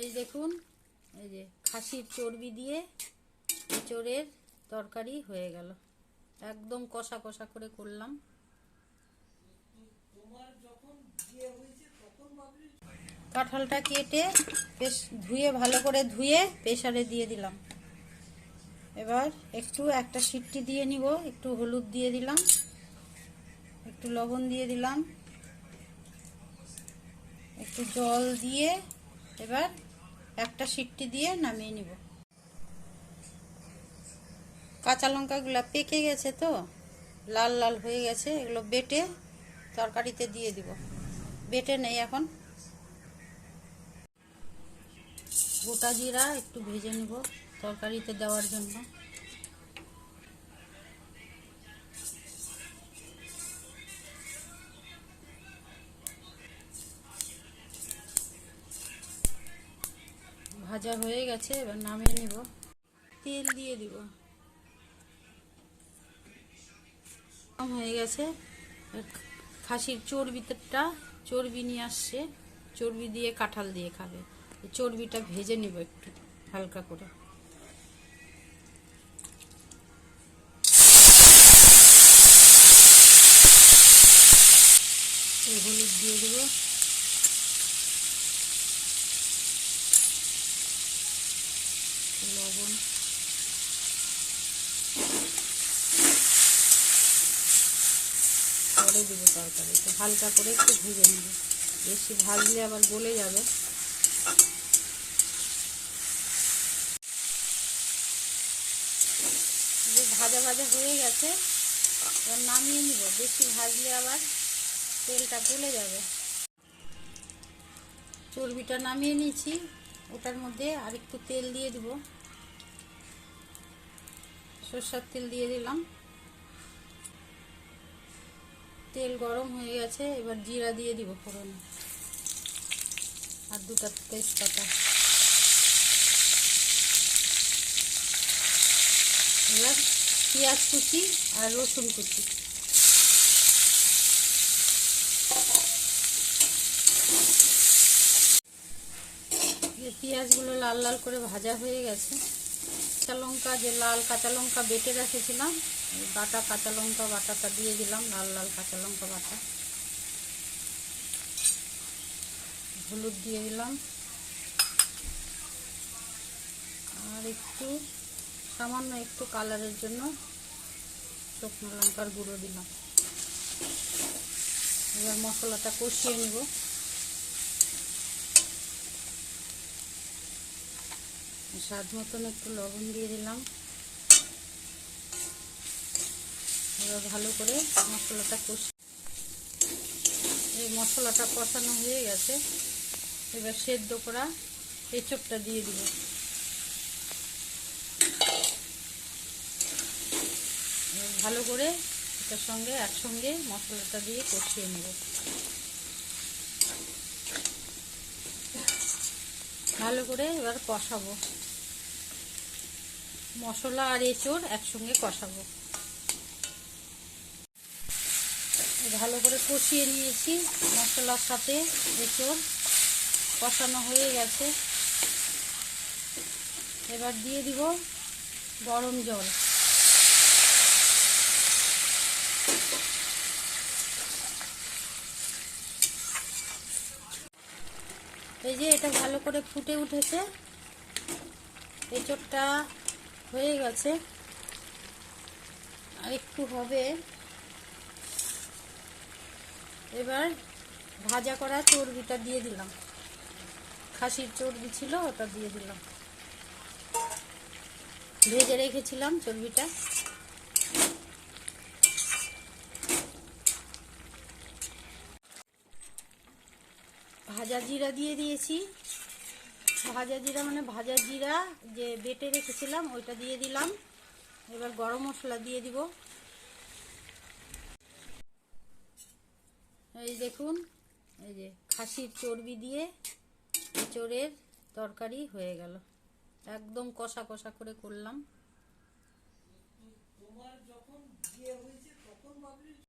এই দেখুন, এই যে খাসির চর্বি দিয়ে এঁচোড়ের তরকারি হয়ে গেল। একদম কষা কষা করে করলাম। কাঁঠালটা কেটে বেশ ধুয়ে, ভালো করে ধুয়ে প্রেসারে দিয়ে দিলাম। এবার একটা সিটি দিয়ে নিব। একটু হলুদ দিয়ে দিলাম, একটু লবণ দিয়ে দিলাম, একটু জল দিয়ে এবার একটা সিটি দিয়ে নামিয়ে নিব। কাঁচা লঙ্কাগুলো পেকে গেছে, তো লাল লাল হয়ে গেছে। এগুলো বেটে তরকারিতে দিয়ে দিব। বেটে নেই এখন। গোটা জিরা একটু ভেজে নিব তরকারিতে দেওয়ার জন্য। ভাজা হয়ে গেছে, এবার নামিয়ে নিব। তেল দিয়ে দিব। হয়ে গেছে। খাসির চর্বি নিয়ে আসছে, চর্বি দিয়ে কাঁঠাল দিয়ে খাবে। চর্বিটা ভেজে নিব একটু হালকা করে। হলুদ দিয়ে দিব, লবণ, পরে দিব তরকারিতে। হালকা করে একটু ভেজে নিব, বেশি ভাজলে আবার গলে যাবে। ভাজা ভাজা হয়ে গেছে, এবার নামিয়ে নিব। বেশি ভাজলে আবার তেলটা গলে যাবে। চর্বিটা নামিয়ে নিয়েছি, ওটার মধ্যে আর একটু তেল দিয়ে দিব। সরষের তেল দিয়ে দিলাম। তেল গরম হয়ে গেছে, এবার জিরা দিয়ে দিব ফোড়নে, আর দুটো তেজপাতা। এবার পেঁয়াজ কুচি আর রসুন কুচি। পেঁয়াজগুলো লাল লাল করে ভাজা হয়ে গেছে। কাঁচা লঙ্কা, যে লাল কাঁচা লঙ্কা বেটে রেখেছিলাম, বাটা কাঁচা লঙ্কা বাটাটা দিয়ে দিলাম। লাল লাল কাঁচা লঙ্কা বাটা। হলুদ দিয়ে দিলাম, আর একটু সামান্য একটু কালারের জন্য শুকনো লঙ্কার গুঁড়ো দিলাম। এবার মশলাটা কষিয়ে নিব। স্বাদ মতন একটু লবণ দিয়ে দিলাম। এবার ভালো করে মশলাটা এই মশলাটা কষানো হয়ে গেছে। এবার সেদ্ধ করা এঁচোড়টা দিয়ে দিব। ভালো করে এটার সঙ্গে একসঙ্গে মশলাটা দিয়ে কষিয়ে নেব। ভালো করে এবার কষাবো, মশলা আর এঁচোড় একসঙ্গে কষাবো। ভালো করে কষিয়ে নিয়েছি মশলার সাথে। এঁচোড় কষানো হয়ে গেছে। এবার দিয়ে দিব গরম জল। এই যে এটা ভালো করে ফুটে উঠেছে, এঁচোড়টা হয়ে গেছে, আর একটু হবে। এবার ভাজা করা চর্বিটা দিয়ে দিলাম। খাসির চর্বি ছিল, ওটা দিয়ে দিলাম। ভেজে রেখেছিলাম চর্বিটা। ভাজা জিরা দিয়ে দিয়েছি। ভাজা জিরা মানে ভাজা জিরা যে বেটে রেখেছিলাম ওইটা দিয়ে দিলাম। এবার গরম মশলা দিয়ে দিব। এই দেখুন, এই যে খাসির চর্বি দিয়ে এঁচোড়ের তরকারি হয়ে গেল। একদম কষা কষা করে করলাম।